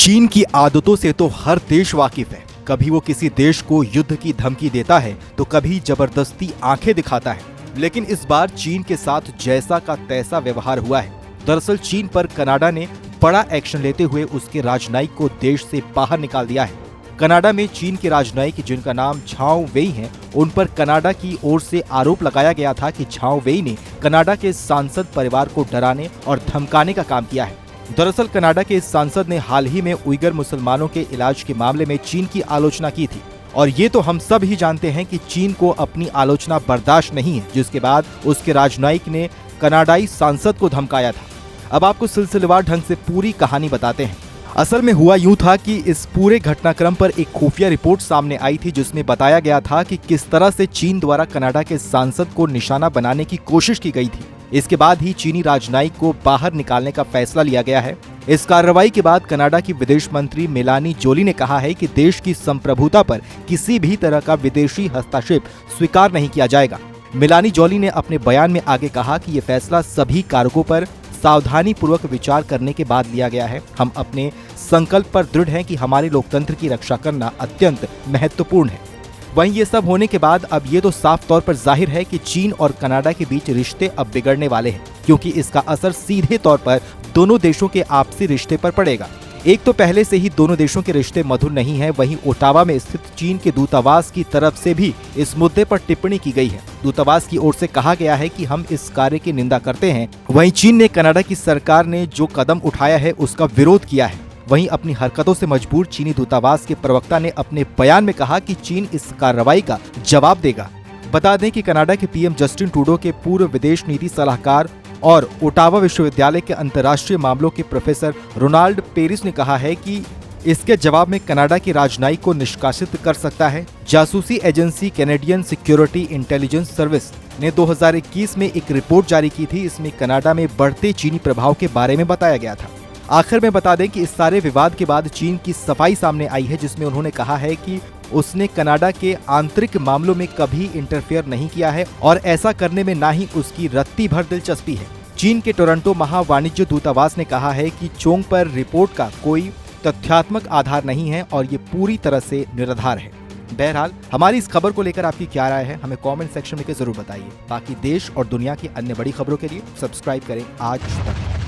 चीन की आदतों से तो हर देश वाकिफ है। कभी वो किसी देश को युद्ध की धमकी देता है तो कभी जबरदस्ती आंखें दिखाता है। लेकिन इस बार चीन के साथ जैसा का तैसा व्यवहार हुआ है। दरअसल चीन पर कनाडा ने बड़ा एक्शन लेते हुए उसके राजनयिक को देश से बाहर निकाल दिया है। कनाडा में चीन के राजनयिक जिनका नाम झाओ वेई है, उन पर कनाडा की ओर से आरोप लगाया गया था कि झाओ वेई ने कनाडा के सांसद परिवार को डराने और धमकाने का काम किया है। दरअसल कनाडा के इस सांसद ने हाल ही में उइगर मुसलमानों के इलाज के मामले में चीन की आलोचना की थी और ये तो हम सब ही जानते हैं कि चीन को अपनी आलोचना बर्दाश्त नहीं है, जिसके बाद उसके राजनयिक ने कनाडाई सांसद को धमकाया था। अब आपको सिलसिलेवार ढंग से पूरी कहानी बताते हैं। असल में हुआ यूं था कि इस पूरे घटनाक्रम पर एक खुफिया रिपोर्ट सामने आई थी जिसमें बताया गया था कि किस तरह से चीन द्वारा कनाडा के सांसद को निशाना बनाने की कोशिश की गई थी। इसके बाद ही चीनी राजनयिक को बाहर निकालने का फैसला लिया गया है। इस कार्रवाई के बाद कनाडा की विदेश मंत्री मेलानी जोली ने कहा है कि देश की संप्रभुता पर किसी भी तरह का विदेशी हस्तक्षेप स्वीकार नहीं किया जाएगा। मेलानी जोली ने अपने बयान में आगे कहा कि ये फैसला सभी कारकों पर सावधानी पूर्वक विचार करने के बाद लिया गया है। हम अपने संकल्प पर दृढ़ हैं कि हमारे लोकतंत्र की रक्षा करना अत्यंत महत्वपूर्ण है। वहीं ये सब होने के बाद अब ये तो साफ तौर पर जाहिर है कि चीन और कनाडा के बीच रिश्ते अब बिगड़ने वाले हैं, क्योंकि इसका असर सीधे तौर पर दोनों देशों के आपसी रिश्ते पर पड़ेगा। एक तो पहले से ही दोनों देशों के रिश्ते मधुर नहीं है, वहीं ओटावा में स्थित चीन के दूतावास की तरफ से भी इस मुद्दे पर टिप्पणी की गई है। दूतावास की ओर से कहा गया है कि हम इस कार्य की निंदा करते हैं। वहीं चीन ने कनाडा की सरकार ने जो कदम उठाया है उसका विरोध किया है। वहीं अपनी हरकतों से मजबूर चीनी दूतावास के प्रवक्ता ने अपने बयान में कहा कि चीन इस कार्रवाई का जवाब देगा। बता दें कि कनाडा के पीएम जस्टिन ट्रूडो के पूर्व विदेश नीति सलाहकार और ओटावा विश्वविद्यालय के अंतर्राष्ट्रीय मामलों के प्रोफेसर रोनाल्ड पेरिस ने कहा है कि इसके जवाब में कनाडा के राजनयिक को निष्कासित कर सकता है। जासूसी agency Canadian security intelligence service ने 2021 में एक रिपोर्ट जारी की थी। इसमें कनाडा में बढ़ते चीनी प्रभाव के बारे में बताया गया था। आखिर में बता दें कि इस सारे विवाद के बाद चीन की सफाई सामने आई है, जिसमें उन्होंने कहा है कि उसने कनाडा के आंतरिक मामलों में कभी इंटरफेयर नहीं किया है और ऐसा करने में ना ही उसकी रत्ती भर दिलचस्पी है। चीन के टोरंटो महावाणिज्य दूतावास ने कहा है कि चोंग पर रिपोर्ट का कोई तथ्यात्मक आधार नहीं है और ये पूरी तरह से निराधार है। बहरहाल हमारी इस खबर को लेकर आपकी क्या राय है, हमें कमेंट सेक्शन में जरूर बताइए। बाकी देश और दुनिया की अन्य बड़ी खबरों के लिए सब्सक्राइब करें आज तक।